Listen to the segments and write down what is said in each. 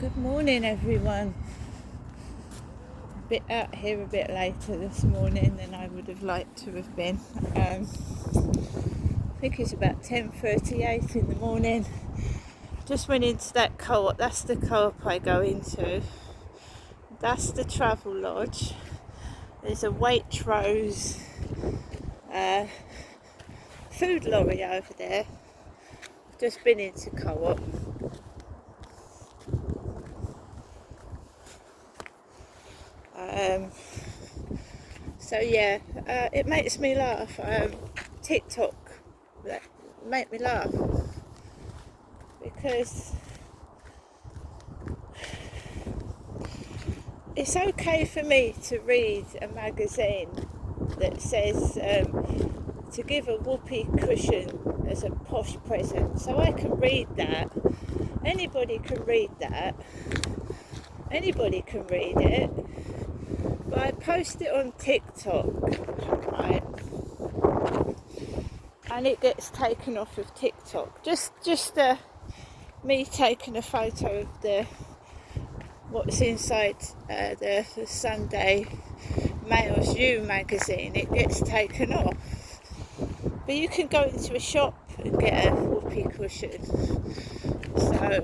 Good morning, everyone. A bit out here a bit later this morning than I would have liked to have been. I think it's about 10:38 in the morning. Just went into that co-op. That's the co-op I go into. That's the travel lodge. There's a Waitrose food lorry over there. I've just been into co-op. It makes me laugh. TikTok make me laugh because it's okay for me to read a magazine that says to give a whoopee cushion as a posh present. So I can read that. Anybody can read that. Anybody can read it. But I post it on TikTok, right? And it gets taken off of TikTok. Just me taking a photo of what's inside the Sunday Mail's You magazine. It gets taken off. But you can go into a shop and get a whoopee cushion. So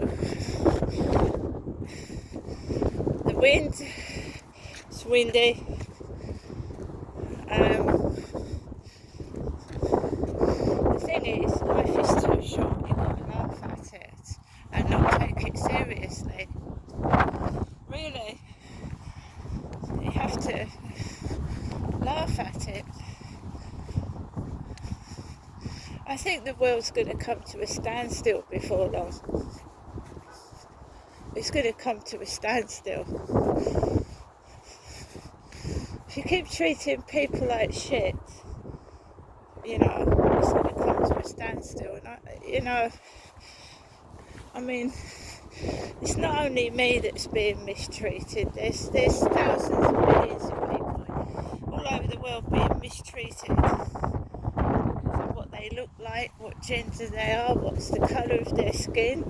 the wind, it's windy. The thing is, life is too short. You've got to laugh at it and not take it seriously. Really, you have to laugh at it. I think the world's going to come to a standstill before long. It's going to come to a standstill. If you keep treating people like shit, it's going to come to a standstill. And it's not only me that's being mistreated. There's thousands of millions of people all over the world being mistreated because of what they look like, what gender they are, what's the colour of their skin.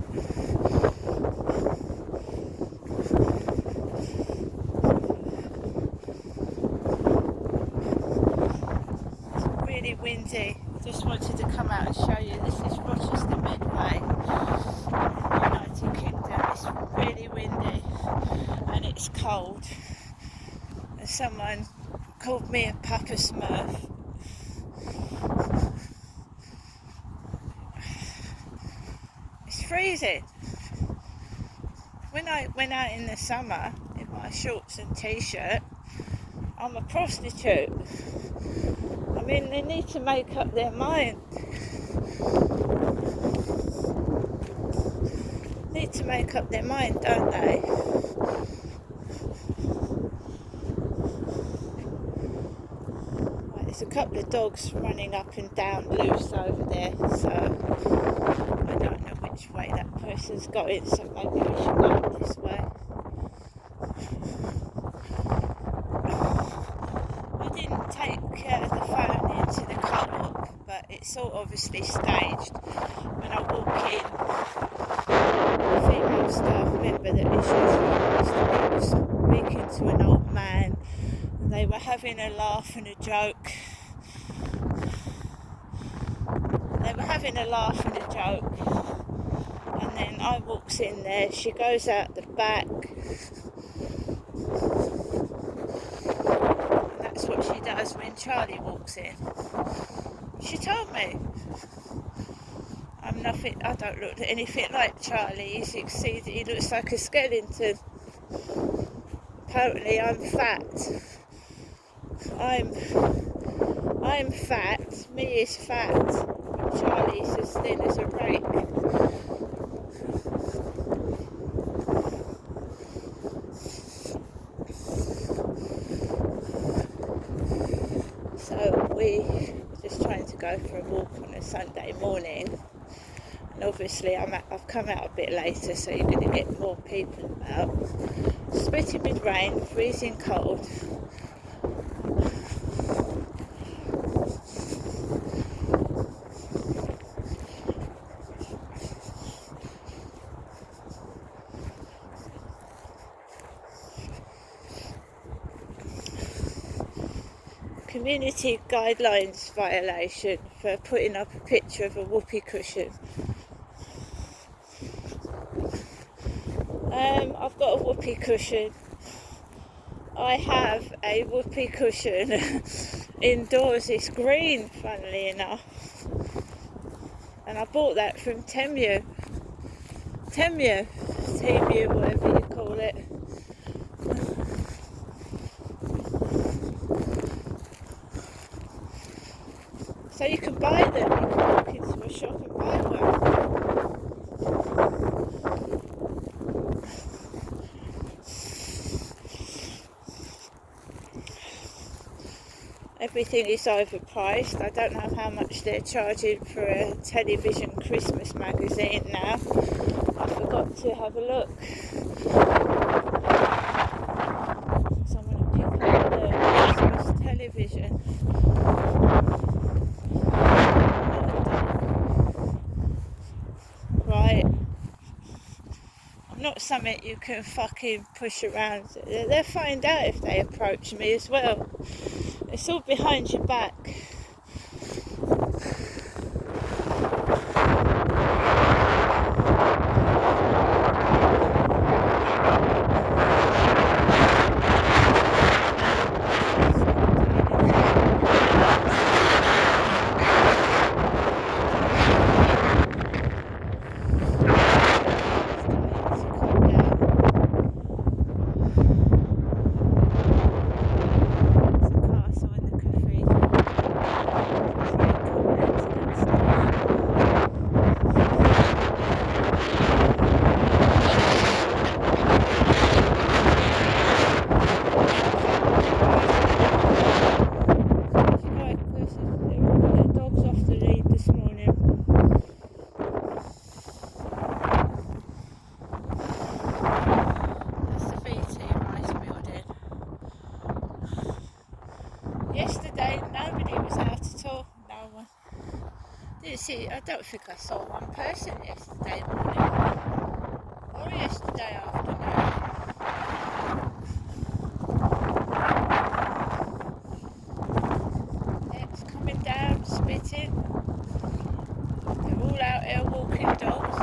Really windy. Just wanted to come out and show you. This is Rochester Midway, United Kingdom. It's really windy and it's cold. And someone called me a Papa Smurf. It's freezing. When I went out in the summer in my shorts and t-shirt, I'm a prostitute. They need to make up their mind. Need to make up their mind, don't they? Right, there's a couple of dogs running up and down loose over there, so I don't know which way that person's going, so maybe we should go this way. I didn't take the phone into the co-op, but it's all obviously staged. When I walk in, the female staff member that is usually next to me was speaking to an old man, and they were having a laugh and a joke. And then I walks in there, she goes out the back. That's what she does when Charlie walks in. She told me I don't look anything like Charlie. He looks like a skeleton. Apparently I'm fat. I'm fat. Me is fat. But Charlie's as thin as a rake. So we were just trying to go for a walk on a Sunday morning, and obviously I've come out a bit later, so you're going to get more people out. Spitting with rain, freezing cold. community guidelines violation for putting up a picture of a whoopee cushion. I've got a whoopee cushion. I have a whoopee cushion indoors. It's green, funnily enough, and I bought that from Temu, whatever you call it. So you can buy them. You can walk into a shop and buy one. Everything is overpriced. I don't know how much they're charging for a television Christmas magazine now. I forgot to have a look. So I'm going to pick up the Christmas television. Right. I'm not something you can fucking push around. They'll find out if they approach me as well. It's all behind your back. Yesterday, nobody was out at all. No one. Didn't see. I don't think I saw one person yesterday morning or yesterday afternoon. It's coming down, spitting. They're all out here walking dogs.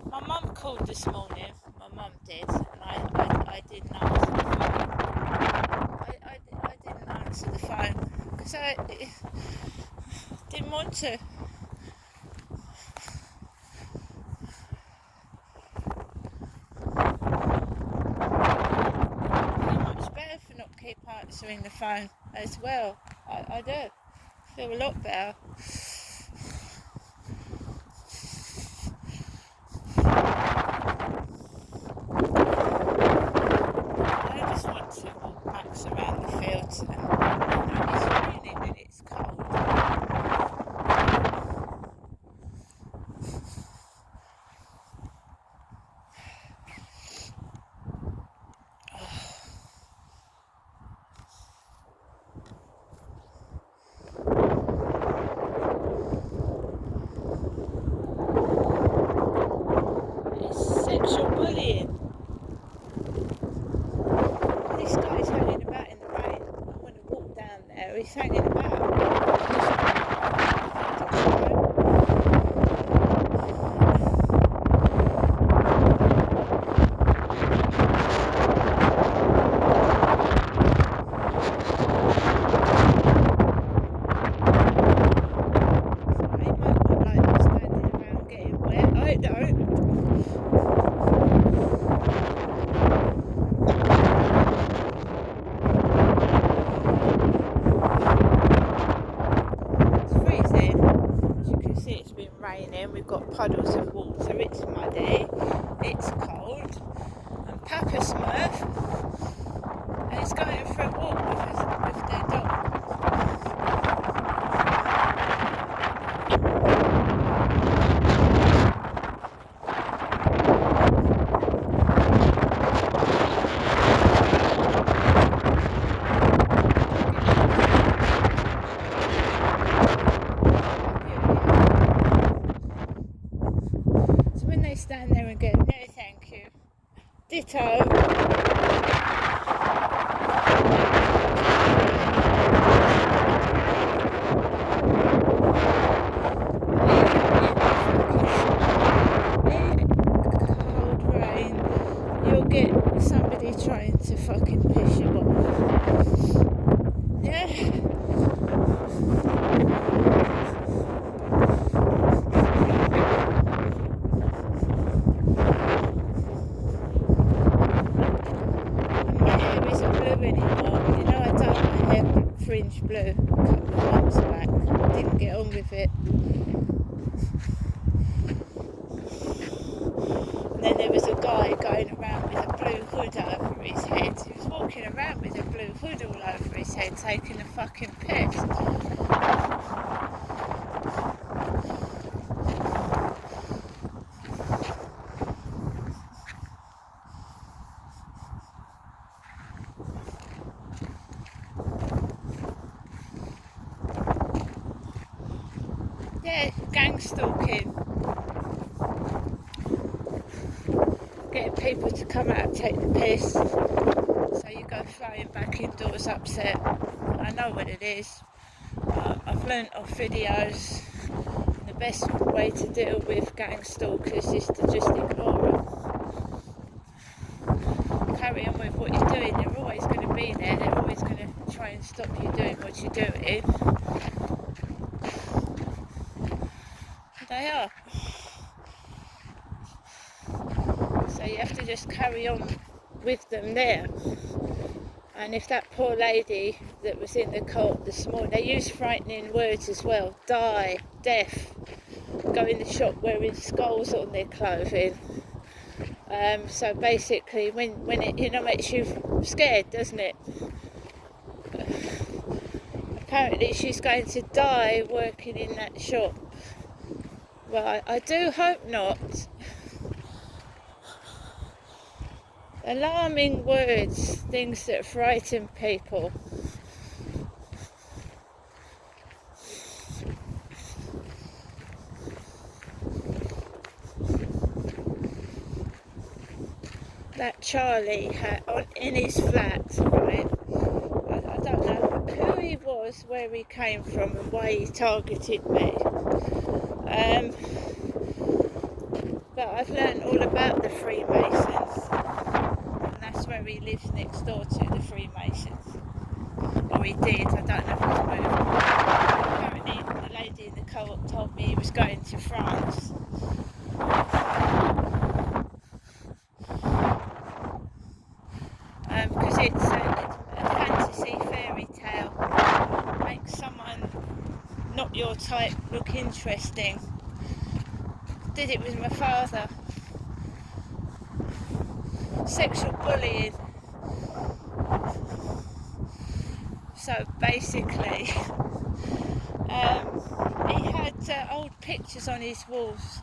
My mum called this morning. My mum did, and I didn't answer the phone. I didn't answer the phone because I didn't want to. I feel much better for not keep answering the phone as well. I do feel a lot better. Around the fields, and it's raining and it's cold. It's sexual bullying. This guy's hanging about in the rain. I want to walk down there. He's hanging about. So he might not like me standing around getting wet. I don't. It's been raining, we've got puddles of water, it's muddy, it's cold, and Papa Smurf, and he's going for a walk with their dog. Stand there toe. Cold rain, you'll get somebody trying to fucking piss you off. Yeah. Fringe blue a couple of months back. Didn't get on with it. And then there was a guy going around with a blue hood over his head. He was walking around with a blue hood all over his head, taking a fucking piss. Yeah, gang stalking. Getting people to come out and take the piss. So you go flying back indoors upset. I know what it is. I've learnt off videos. The best way to deal with gang stalkers is to just ignore them. Carry on with what you're doing. They're always going to be there. They're always going to try and stop you doing what you're doing. They are. So you have to just carry on with them there. And if that poor lady that was in the cult this morning, they use frightening words as well: die, death, go in the shop wearing skulls on their clothing. So basically, when it makes you scared, doesn't it? Apparently she's going to die working in that shop. Well, I do hope not. Alarming words, things that frighten people. That Charlie had in his flat, right? I don't know who he was, where he came from, and why he targeted me. But I've learned all about the Freemasons, and that's where he lives next door to the Freemasons. Or he did, I don't know if he's moved. Apparently the lady in the co-op told me he was going to France. Because it's a fantasy fairy tale. Makes someone not your type look interesting. Did it with my father. Sexual bullying. So basically, he had old pictures on his walls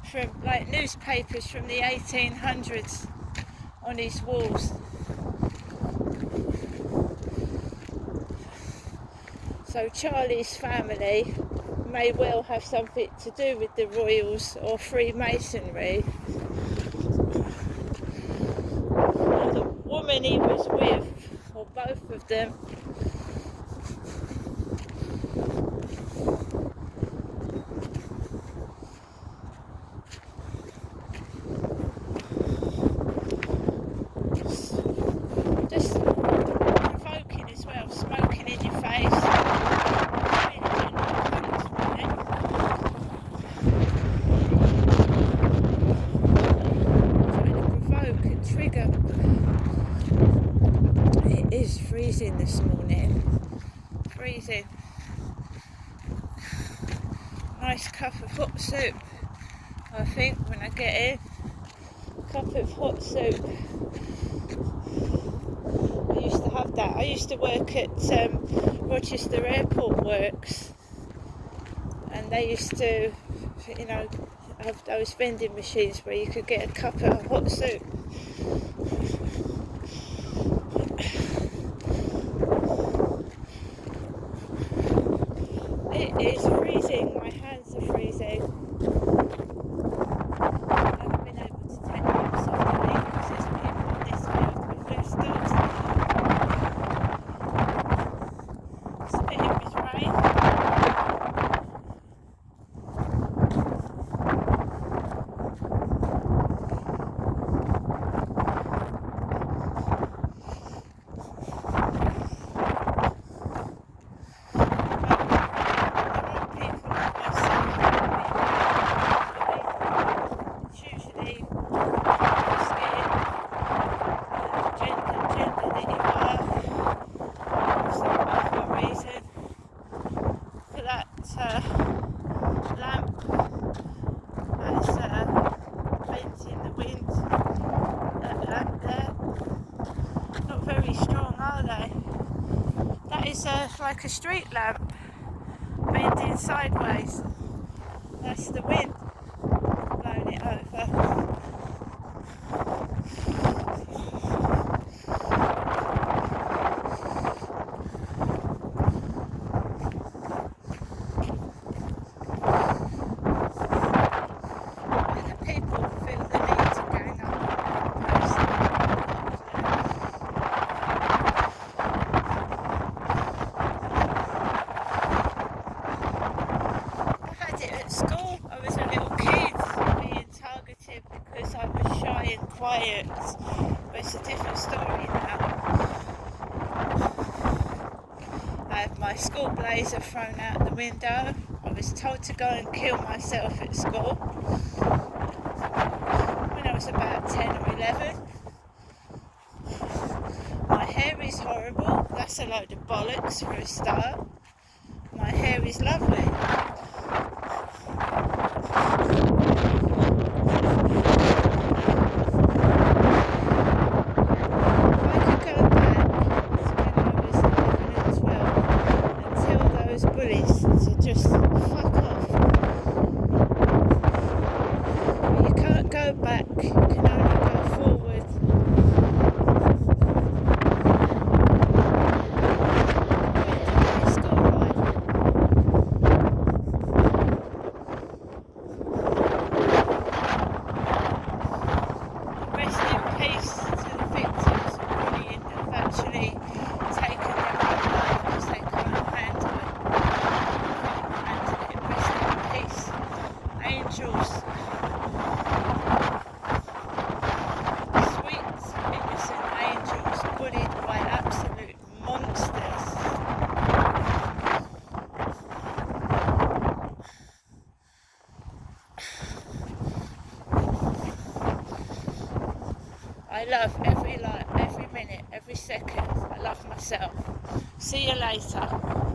from like newspapers from the 1800s on his walls. So Charlie's family may well have something to do with the Royals or Freemasonry. Or the woman he was with, or both of them. Just provoking as well, smoking in your face. Trigger. It is freezing this morning. Freezing. Nice cup of hot soup, I think, when I get in. Cup of hot soup. I used to have that. I used to work at Rochester Airport Works, and they used to, have those vending machines where you could get a cup of hot soup. It is freezing, my hands are freezing. I haven't been able to take notes of the because there's people spitting with rain. Lamp that's bent in the wind, that lamp there, not very strong, are they? That is like a street lamp bending sideways. That's the wind blowing it over. School, I was a little kid being targeted because I was shy and quiet, but it's a different story now. I had my school blazer thrown out the window. I was told to go and kill myself at school when I was about 10 or 11. My hair is horrible, that's a load of bollocks for a start. My hair is lovely. Bullies to just fuck off. But you can't go back, you can only go forward. It's school life. Rest in peace to the victims of bullying that have actually taken their own life because they can't handle it. Angels, sweet, innocent angels bullied by absolute monsters. I love every life, every minute, every second. I love myself. See you later.